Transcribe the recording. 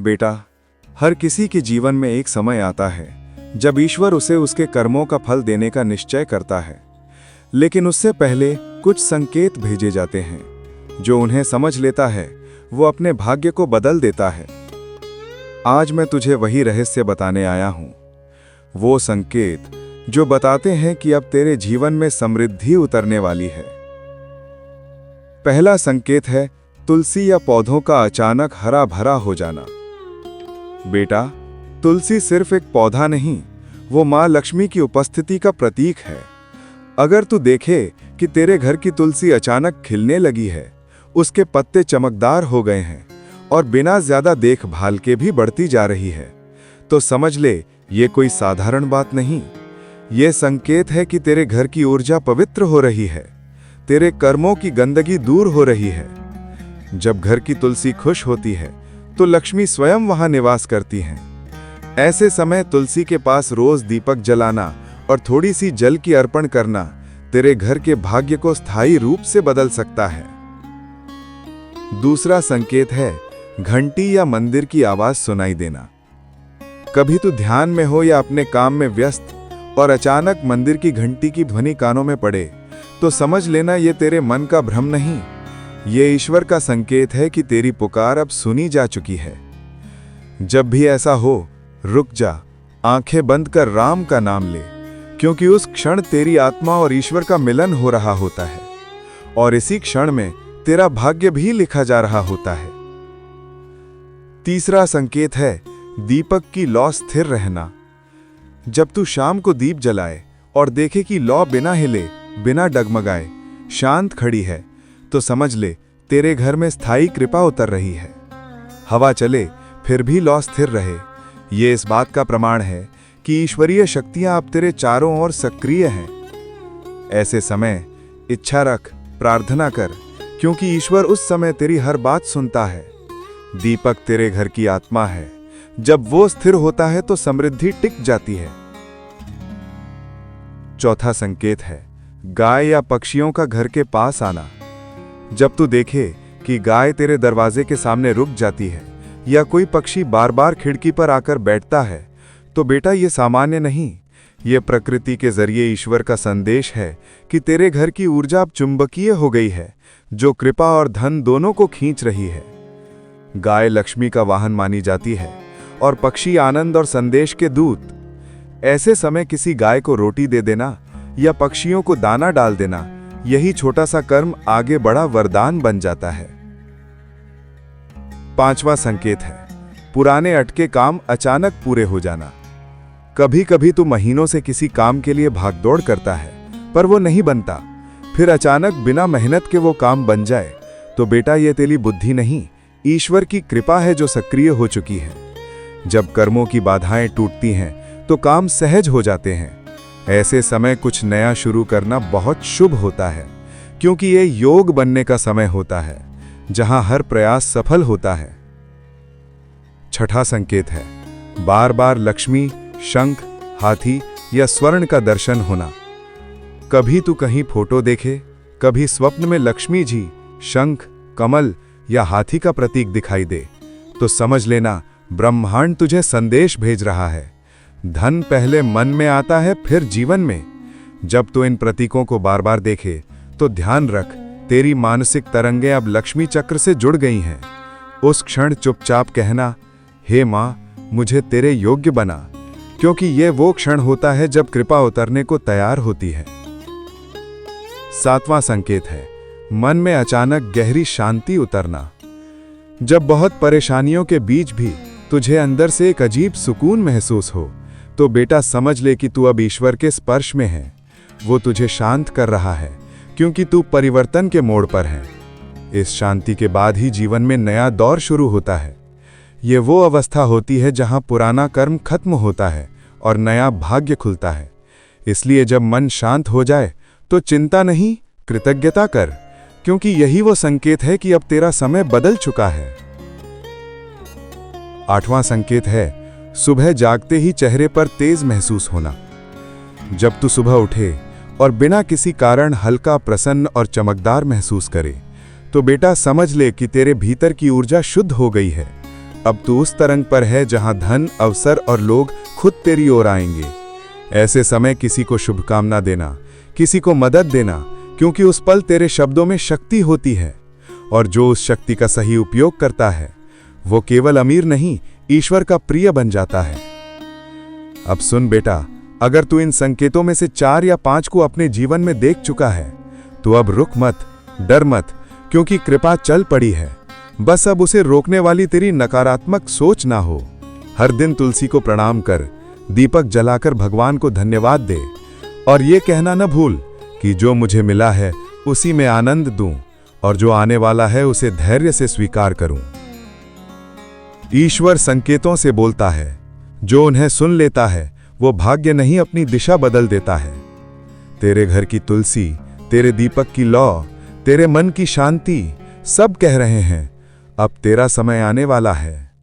बेटा, हर किसी के जीवन में एक समय आता है जब ईश्वर उसे उसके कर्मों का फल देने का निश्चय करता है, लेकिन उससे पहले कुछ संकेत भेजे जाते हैं। जो उन्हें समझ लेता है वो अपने भाग्य को बदल देता है। आज मैं तुझे वही रहस्य बताने आया हूं, वो संकेत जो बताते हैं कि अब तेरे जीवन में समृद्धि उतरने वाली है। पहला संकेत है तुलसी या पौधों का अचानक हरा भरा हो जाना। बेटा, तुलसी सिर्फ एक पौधा नहीं, वो मां लक्ष्मी की उपस्थिति का प्रतीक है। अगर तू देखे कि तेरे घर की तुलसी अचानक खिलने लगी है, उसके पत्ते चमकदार हो गए हैं और बिना ज्यादा देखभाल के भी बढ़ती जा रही है, तो समझ ले ये कोई साधारण बात नहीं। ये संकेत है कि तेरे घर की ऊर्जा पवित्र हो रही है, तेरे कर्मों की गंदगी दूर हो रही है। जब घर की तुलसी खुश होती है तो लक्ष्मी स्वयं वहां निवास करती हैं। ऐसे समय तुलसी के पास रोज दीपक जलाना और थोड़ी सी जल की अर्पण करना तेरे घर के भाग्य को स्थायी रूप से बदल सकता है। दूसरा संकेत है घंटी या मंदिर की आवाज सुनाई देना। कभी तू ध्यान में हो या अपने काम में व्यस्त और अचानक मंदिर की घंटी की ध्वनि कानों में पड़े, तो समझ लेना ये तेरे मन का भ्रम नहीं, ये ईश्वर का संकेत है कि तेरी पुकार अब सुनी जा चुकी है। जब भी ऐसा हो, रुक जा, आंखें बंद कर राम का नाम ले, क्योंकि उस क्षण तेरी आत्मा और ईश्वर का मिलन हो रहा होता है और इसी क्षण में तेरा भाग्य भी लिखा जा रहा होता है। तीसरा संकेत है दीपक की लौ स्थिर रहना। जब तू शाम को दीप जलाए और देखे कि लौ बिना हिले, बिना डगमगाए शांत खड़ी है, तो समझ ले तेरे घर में स्थायी कृपा उतर रही है। हवा चले फिर भी लौ स्थिर रहे, ये इस बात का प्रमाण है कि ईश्वरीय शक्तियां अब तेरे चारों ओर सक्रिय हैं। ऐसे समय इच्छा रख, प्रार्थना कर, क्योंकि ईश्वर उस समय तेरी हर बात सुनता है। दीपक तेरे घर की आत्मा है, जब वो स्थिर होता है तो समृद्धि टिक जाती है। चौथा संकेत है गाय या पक्षियों का घर के पास आना। जब तू देखे कि गाय तेरे दरवाजे के सामने रुक जाती है या कोई पक्षी बार बार खिड़की पर आकर बैठता है, तो बेटा ये सामान्य नहीं, ये प्रकृति के जरिए ईश्वर का संदेश है कि तेरे घर की ऊर्जा अब चुंबकीय हो गई है, जो कृपा और धन दोनों को खींच रही है। गाय लक्ष्मी का वाहन मानी जाती है और पक्षी आनंद और संदेश के दूत। ऐसे समय किसी गाय को रोटी दे देना या पक्षियों को दाना डाल देना, यही छोटा सा कर्म आगे बड़ा वरदान बन जाता है। पांचवा संकेत है पुराने अटके काम अचानक पूरे हो जाना। कभी कभी तू महीनों से किसी काम के लिए भागदौड़ करता है, पर वो नहीं बनता, फिर अचानक बिना मेहनत के वो काम बन जाए, तो बेटा ये तेरी बुद्धि नहीं, ईश्वर की कृपा है जो सक्रिय हो चुकी है। जब कर्मों की बाधाएं टूटती हैं तो काम सहज हो जाते हैं। ऐसे समय कुछ नया शुरू करना बहुत शुभ होता है, क्योंकि ये योग बनने का समय होता है जहां हर प्रयास सफल होता है। छठा संकेत है बार बार लक्ष्मी, शंख, हाथी या स्वर्ण का दर्शन होना। कभी तू कहीं फोटो देखे, कभी स्वप्न में लक्ष्मी जी, शंख, कमल या हाथी का प्रतीक दिखाई दे, तो समझ लेना ब्रह्मांड तुझे संदेश भेज रहा है। धन पहले मन में आता है, फिर जीवन में। जब तू इन प्रतीकों को बार बार देखे तो ध्यान रख, तेरी मानसिक तरंगें अब लक्ष्मी चक्र से जुड़ गई हैं। उस क्षण चुपचाप कहना, हे मां, मुझे तेरे योग्य बना, क्योंकि यह वो क्षण होता है जब कृपा उतरने को तैयार होती है। सातवां संकेत है मन में अचानक गहरी शांति उतरना। जब बहुत परेशानियों के बीच भी तुझे अंदर से एक अजीब सुकून महसूस हो, तो बेटा समझ ले कि तू अब ईश्वर के स्पर्श में है। वो तुझे शांत कर रहा है, क्योंकि तू परिवर्तन के मोड़ पर है। इस शांति के बाद ही जीवन में नया दौर शुरू होता है। ये वो अवस्था होती है जहां पुराना कर्म खत्म होता है और नया भाग्य खुलता है। इसलिए जब मन शांत हो जाए तो चिंता नहीं, कृतज्ञता कर, क्योंकि यही वो संकेत है कि अब तेरा समय बदल चुका है। आठवां संकेत है सुबह जागते ही चेहरे पर तेज महसूस होना। जब तू सुबह उठे और बिना किसी कारण हल्का, प्रसन्न और चमकदार महसूस करे, तो बेटा समझ ले कि तेरे भीतर की ऊर्जा शुद्ध हो गई है। अब तू उस तरंग पर है जहां धन, अवसर और लोग खुद तेरी ओर आएंगे। ऐसे समय किसी को शुभकामना देना, किसी को मदद देना, क्योंकि उस पल तेरे शब्दों में शक्ति होती है, और जो उस शक्ति का सही उपयोग करता है वो केवल अमीर नहीं, ईश्वर का प्रिय बन जाता है। अब सुन बेटा, अगर तू इन संकेतों में से 4 या 5 को अपने जीवन में देख चुका है तो अब रुक मत, डर मत, क्योंकि कृपा चल पड़ी है। बस अब उसे रोकने वाली तेरी नकारात्मक सोच ना हो। हर दिन तुलसी को प्रणाम कर, दीपक जलाकर भगवान को धन्यवाद दे, और ये कहना न भूल कि जो मुझे मिला है उसी में आनंद दूं, और जो आने वाला है उसे धैर्य से स्वीकार करूं। ईश्वर संकेतों से बोलता है, जो उन्हें सुन लेता है वो भाग्य नहीं अपनी दिशा बदल देता है। तेरे घर की तुलसी, तेरे दीपक की लौ, तेरे मन की शांति सब कह रहे हैं अब तेरा समय आने वाला है।